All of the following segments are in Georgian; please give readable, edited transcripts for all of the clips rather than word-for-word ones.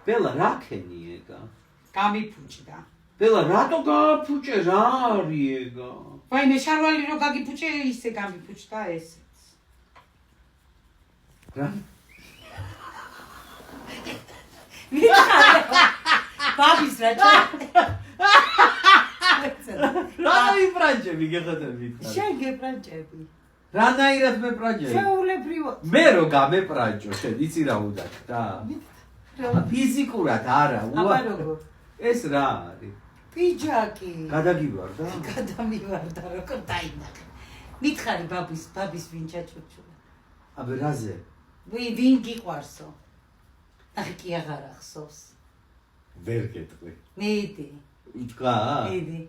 ბელა რა ქენი ეგა? გამიფუჭდა. ბელა რატო გააფუჭე რა არის ეგა? ვაიმე შარვალი რო გაგიფუჭე ისე გამიფუჭდა ესეც. რა? ბაბის რა რა ვიფრანჭები გეხადები? შენ გეფრანჭები. რანაირად მეფრანჭები? შეულებრივად. მე რო გამეფრანჭო შენ იცი რა უნდა ხდა? ფიზიკურად არა, აბა როგორ? ეს რა არის? პიჯაკი. გადაგივარდა? გადამივარდა როგორ დაინახე. მითხარი ბაბის ვინ ჩაჩუჩულა. აბა რაზე? ვინ გიყვარსო? ახი კი აღარ ახსოვს. ვერ გეტყვი. მედი. უთქვა? მედი.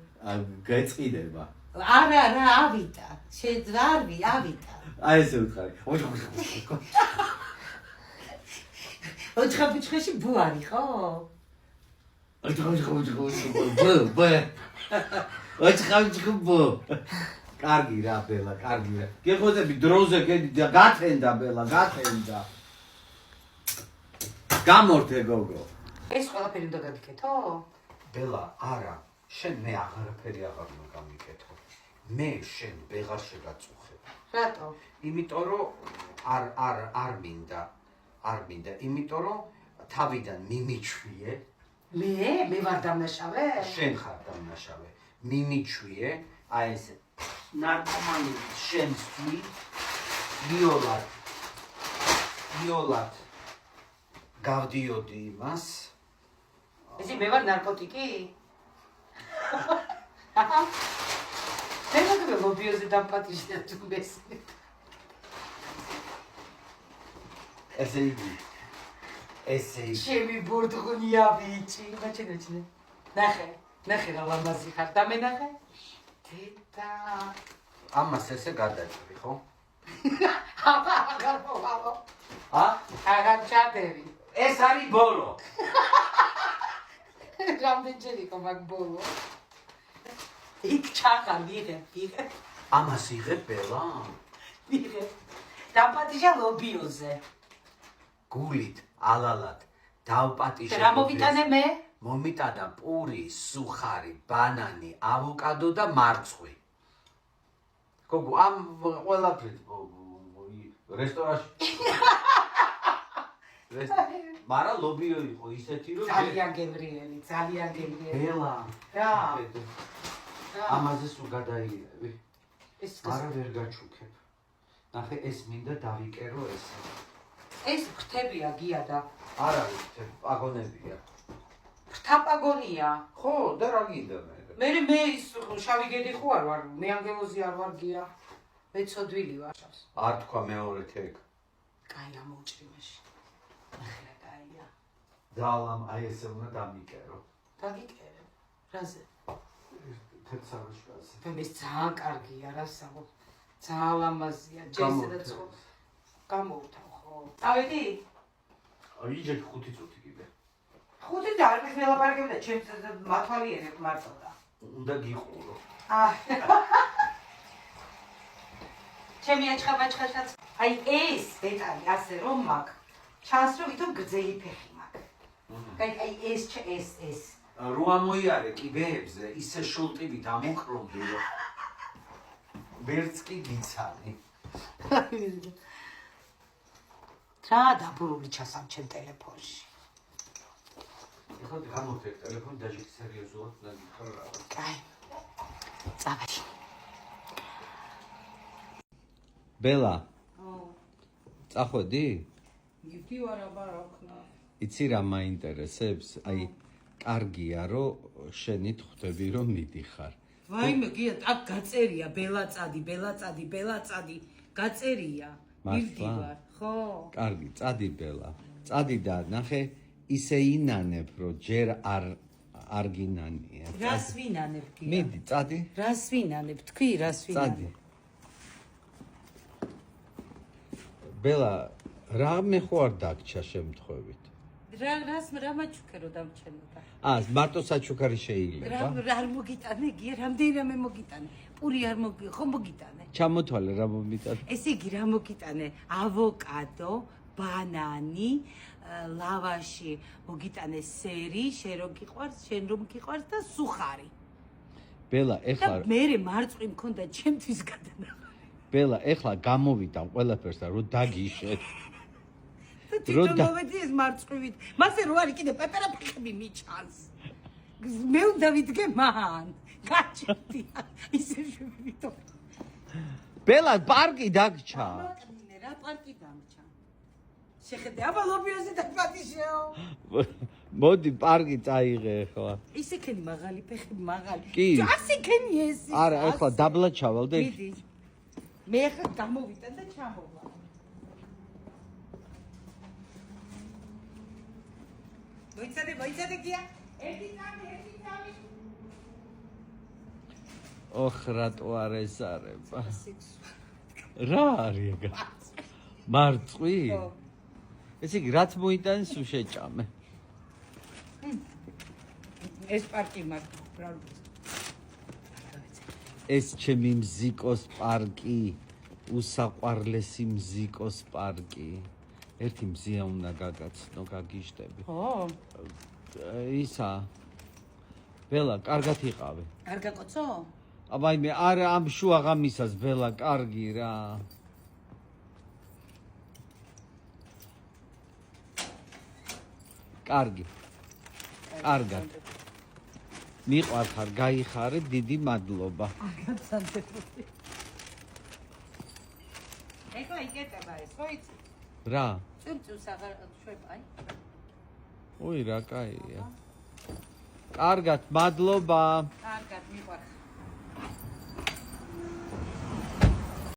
გაეწყიდება. არა რა ავიდა. შეძარვი ავიდა. აი ესე უთხარი. ოჩხაფუჩხეში ბუ არის ხო? ოჩხაფუჩხბო. კარგი რა ბელა, კარგი რა. გეხოთები დროზე გედიდა, გათენდა ბელა, გათენდა. გამორთე გოგო. ეს ყველაფერი უნდა გაგიკეთო? ბელა, არა, შენ მე აღარაფერი აღარ უნდა გამიკეთო. მე შენ ვეღარ შეგაწუხებ. რატო? იმიტომ რომ არ მინდა, იმიტომ რომ თავიდან მიმიჩვიე. მე ვარ დამნაშავე? შენ ხარ დამნაშავე. მიმიჩვიე, აი ესე ნარკომანი შენსვი ვიოლად გავდიოდი იმას. ისი მე ვარ ნარკოტიკი? მე მოგები ლობიოზე დამპატიჟდა თუ მესმე. ესე იგი. ჩემი ბურდღუნია ბიჭი. მაჩინე. ნახე რა ლამაზი ხარ და მე ნახე. თეთა. ამას ესე გადაჭრი, ხო? აბა აღარ მოვალო. აღარ ჩადები. ეს არის ბოლო. რამდენჯერ იყო მაგ ბოლო? იქ ჩახა ვიღე. ამას იღებ ბელა? ვიღე. დამპატიჟა ლობიოზე. გულით, ალალად, დავპატიჟე. რა მოგიტანე მე? მომიტანა პური, სუხარი, ბანანი, ავოკადო და მარცხვი. გოგო, ამ ყველაფერს რესტორანში. მარა ლობიო იყო ისეთი რომ ძალიან გემრიელი. ბელა. რა? ამაზე სულ გადაიღები. ეს არა ვერ გაჩუქებ. ნახე, ეს მინდა დავიკერო ესე. ეს ფრთებია გია და არა, პაგონებია. ფრთაპაგონია. ხო, და რა გინდა მე? მე ის შავი გედი ხო არ ვარ, მე ანგელოზი არ ვარ გია. მე ცოდვილი ვარ. არ თქვა მეორედ ეგ. კაი ამოუჭრი მაშინ. ახლა კაია. ძალამ აი ესე უნდა დამიკერო. დაგიკერებ. რაზე? თეთრსაროშკაზე. მე ძალიან კარგია რა სამო. ძალიან ლამაზია. ჯესე და ცხო. გამოვთავ ხო? წავედი? აი ჯერ 5 წუთი კიდე. 5 და არ მეხმელაპარაკებ და ჩემს მათვალიერებ მარტო და. უნდა გიყურო. ჩემი აჩხაბაჩხაშაც. აი ეს დეტალი ასე რომ მაგ. ჩანს რომ ვითომ გრძელი ფეხი მაგ. აი ეს. რო ამოიარე კიბეებზე, ისე შულტივით ამოყრობდი რომ ვერც კი გიცანი. რა დაბურული ჩასამ ჩემ ტელეფონში. ეხლა გამოვთეკ ტელეფონი დაჟე სერიოზულად და გითხრა რა. კაი. წავედი. ბელა. წახვედი? მივდი ვარ აბა რა ვქნა. იცი რა მაინტერესებს? აი კარგია რომ შენით ხვდები რომ მიდიხარ. ვაიმე გია აქ გაწერია ბელაწადი გაწერია. მივდი ვარ, ხო? კარგი, წადი ბელა. წადი და ნახე ისე ინანებ რომ ჯერ არ გინანია. რას ვინანებ გია? მიდი, წადი. რას ვინანებ? თქვი რას ვინანებ? წადი. ბელა, რა მე ხო არ დაგჭა შემთხვევით? რას რა მაჩუქერო დამჩენოდა? მარტო საჩუქარი შეიძლება. არ მოგიტანე გია, რამდენიმე მოგიტანე. პური არ ხო მოგიტანე. ჩამოთვალე რა მომიტანე. ესე იგი რა მოგიტანე? ავოკადო, ბანანი, ლავაში მოგიტანეს სერი, შენ რომ გიყვარს და სუხარი. ბელა, და ეხლა მე მარწყვი მქონდა ჩემთვის გადანახული. ბელა, ეხლა გამოვიდა ყველაფერს და რო დაგიშეთ. და თვითონ მოვედი ეს მარწყვივით. მასე რო არის კიდე პეპერაფეხები მიჩანს. მე უნდა ვიდგე მან. გაჩვენია. ისე შევიდო. ბელა, პარკი დაგჩა. რა პარკი დამჭა. შეხედე, აბა ლობიოზე დაპატიშეო. მოდი პარკი წაიღე ახლა. ისე ქენი მაღალი ფეხი მაღალი. კი. ასე ქენი ეს. არა, ახლა დაბლა ჩავალდე. მიდი. მე ახლა გამოვიდა და ჩამოვა. მოიცადე გია. ერთი წამი. ოხ, რატო არ ესარება? რა არის ეგ? მარწყვი? ესე იგი, რაც მოიტანეს უშეჭამე. ეს პარკი მაქვს, რა ეს ჩემი მზიკოს პარკი, უსაყვარლესი მზიკოს პარკი. ერთი მზია უნდა გაგაცნო, გაგიჟდები. ხო. ისა. ბელა, კარგად იყავე. არ გაკოცო? აბა იმე, არა ამ შუაღამისას ბელა, კარგი რა. კარგი. კარგად. მიყვარხარ, გაიხარე, დიდი მადლობა. გაცანდებოდი. ეხლა იკეტება ეს, ხო იცი? რა? წუნწუნს აღარ შვება, აი. ოი, რა კაია. კარგად, მადლობა. კარგად, მიყვარხარ.